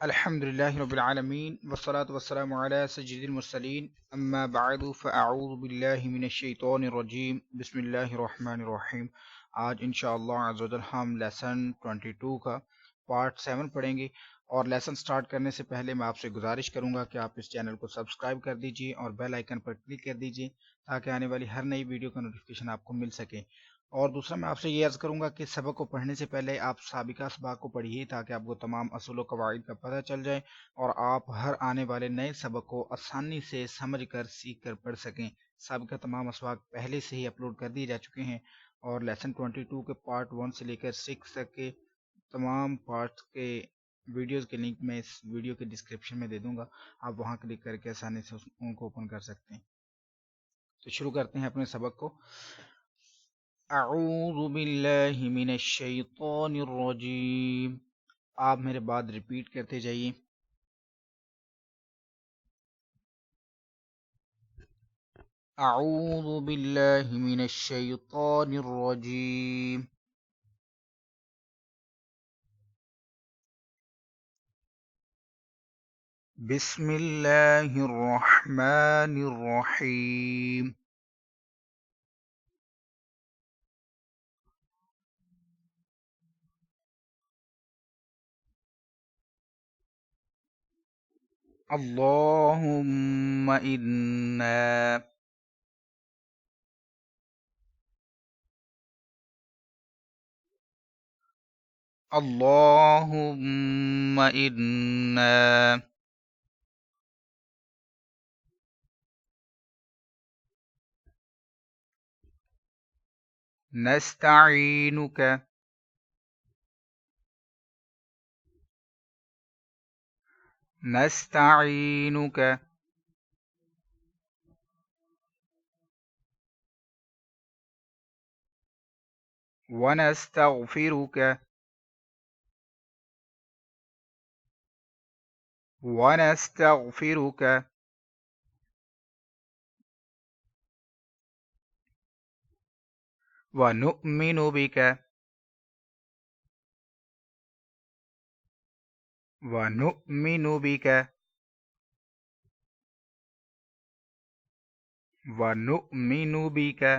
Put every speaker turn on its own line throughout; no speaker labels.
अल्हम्दुलिल्लाहि रब्बिल आलमीन वस्सलातु वस्सलामु अला सय्यिदिल मुरसलीन अम्मा बअदु फ़अऊज़ु बिल्लाहि मिनश शैतानिर रजीम बिस्मिल्लाहिर रहमानिर रहीम। आज इंशाअल्लाह अज़्ज़ा वजल हम लेसन 22 का पार्ट 7 पढ़ेंगे। और लेसन स्टार्ट करने से पहले मैं आपसे गुजारिश करूंगा कि आप इस चैनल को सब्सक्राइब कर दीजिए और बेल आइकन पर क्लिक कर दीजिए ताकि आने वाली हर नई वीडियो का नोटिफिकेशन आपको मिल सके। और दूसरा मैं आपसे ये अर्ज़ करूंगा कि सबक को पढ़ने से पहले आप साबिका सबक को पढ़िए ताकि आपको तमाम असूल व कवाइद का पता चल जाए और आप हर आने वाले नए सबक को आसानी से समझ कर सीख कर पढ़ सकें। साबिका तमाम सबक पहले से ही अपलोड कर दिए जा चुके हैं और लेसन 22 के पार्ट 1 से लेकर 6 तक के तमाम पार्ट के वीडियोस के लिंक मैं इस वीडियो के डिस्क्रिप्शन में दे दूंगा। आप वहां क्लिक करके आसानी से उनको ओपन कर सकते हैं। तो शुरू करते हैं अपने सबक को। अऊज़ु बिल्लाहि मिनश शैतानिर रजीम। आप मेरे बाद रिपीट करते जाइए। अऊज़ु बिल्लाहि मिनश शैतानिर रजीम। बिस्मिल्लाहिर रहमानिर रहीम। अल्लाहुम्मा इन्ना अल्लाहुम्मा इन्ना नस्तईनुका नस्तईनुका वनस्तगफिरुका वनस्तगफिरुका वनुअमिनु बिका वनुअमिनु बिका वनुअमिनु बिका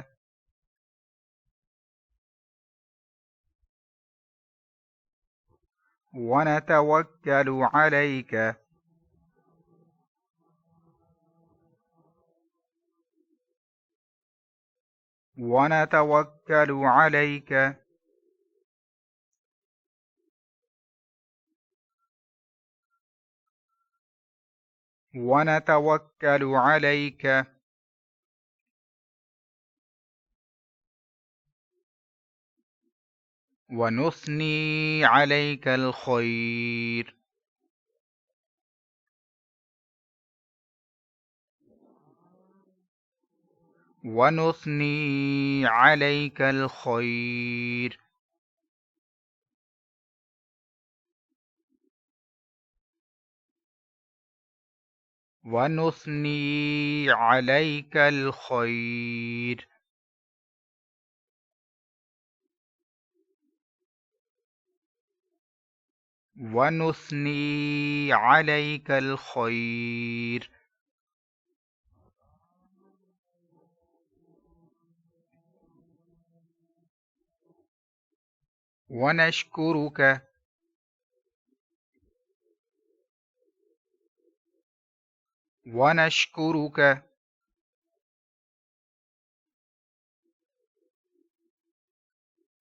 वनतवक्कलु अलैका वनतवक्कलु अलैका वनतवक्कलु अलैका वनुस्नी अलैकल खैर वनुस्नी अलैकल खैर वनुस्नी अलैकल खैर वनुस्नी अलैकल खैर वनश्कुरुका वनश्कुरुका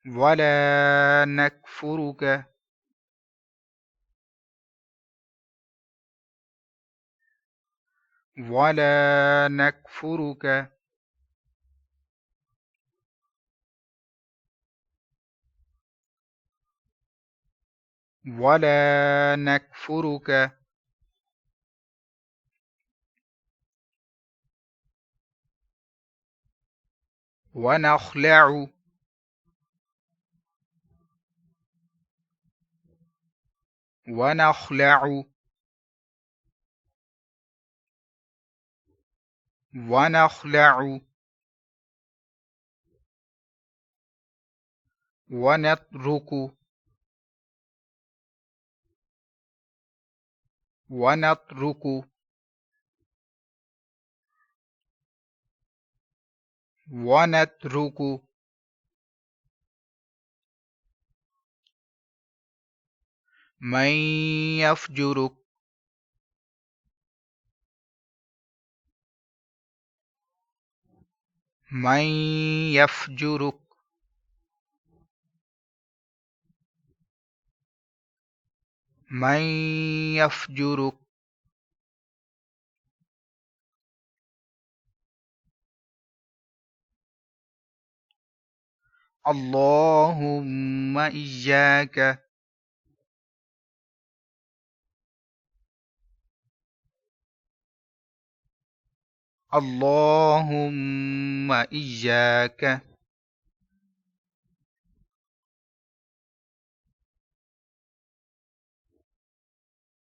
वला नकफुरुका वला नकफुरुका वला नकफुरुका वनखलअ वनखलअ वनखलअ वनत्रुकु वनत्रुकु वनत्रुकु मन यफ्जुरुक मन यफ्जुरुक मन यफ्जुरुक अल्लाहुम्मा इय्याका अल्लाहुम्मा इय्याका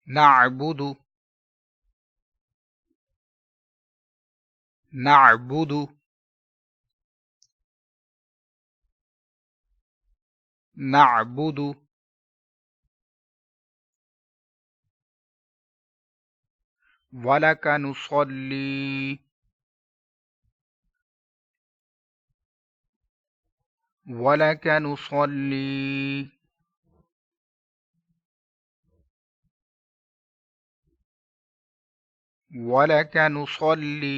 नअबुदु नअबुदु नअबुदु वलक नुसल्ली वलक नुसल्ली वलक नुसल्ली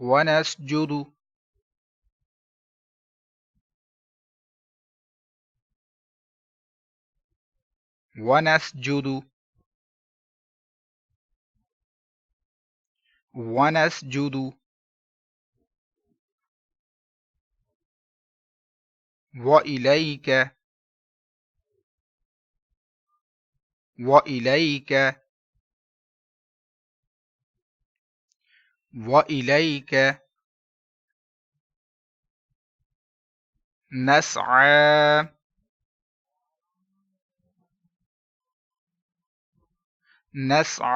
वनस्जुदु वनस्जुदु वनस्जुदु वइलैक वइलैक वइलैक नस्अ नस्अ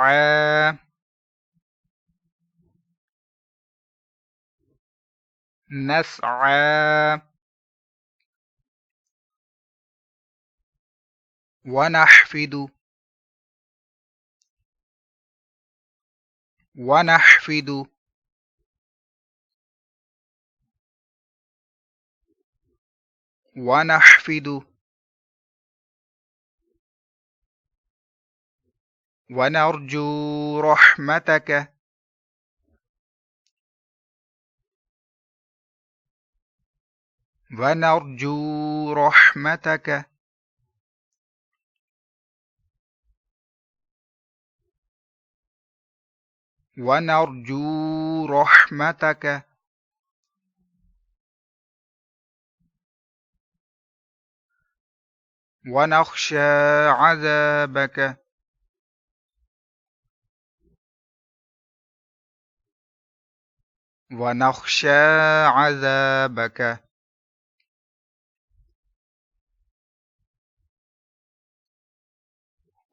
नस्अ वनहफिदु वनहफिदु वनहफिदु वनरजू रहमतक वनरजू रहमतक वनरजू रहमतक वनख्शा अज़ाबक वनख्शा अज़ाबक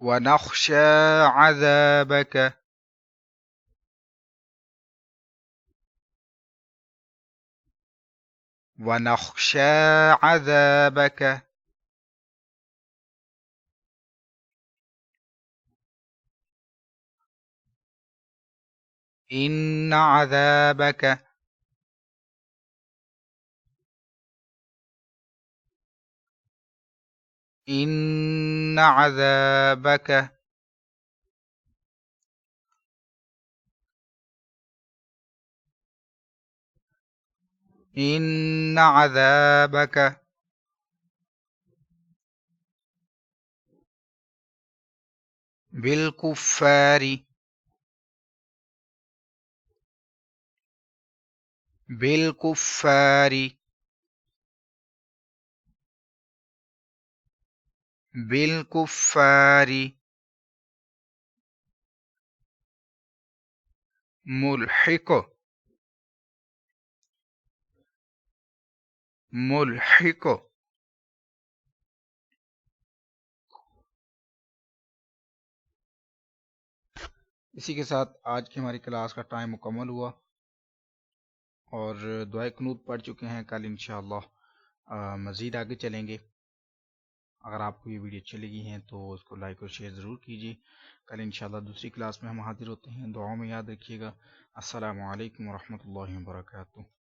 वनख्शा अज़ाबक वनख्शा अज़ाबक इन्न अज़ाबक इन्न अज़ाबक इन्न अज़ाबक बिलकुफ़ारि बिलकुफ़ारि बिलकुफ़ारि मुल्हिक मुल्हिक इसी के साथ आज की हमारी क्लास का टाइम मुकम्मल हुआ और दुआ कुनूत पढ़ चुके हैं। कल इंशाअल्लाह मज़ीद आगे चलेंगे। अगर आपको ये वीडियो अच्छी लगी है तो उसको लाइक और शेयर ज़रूर कीजिए। कल इंशाल्लाह दूसरी क्लास में हम हाजिर होते हैं। दुआ में याद रखिएगा। अस्सलामु अलैकुम वरहमतुल्लाहि वबरकातुहू।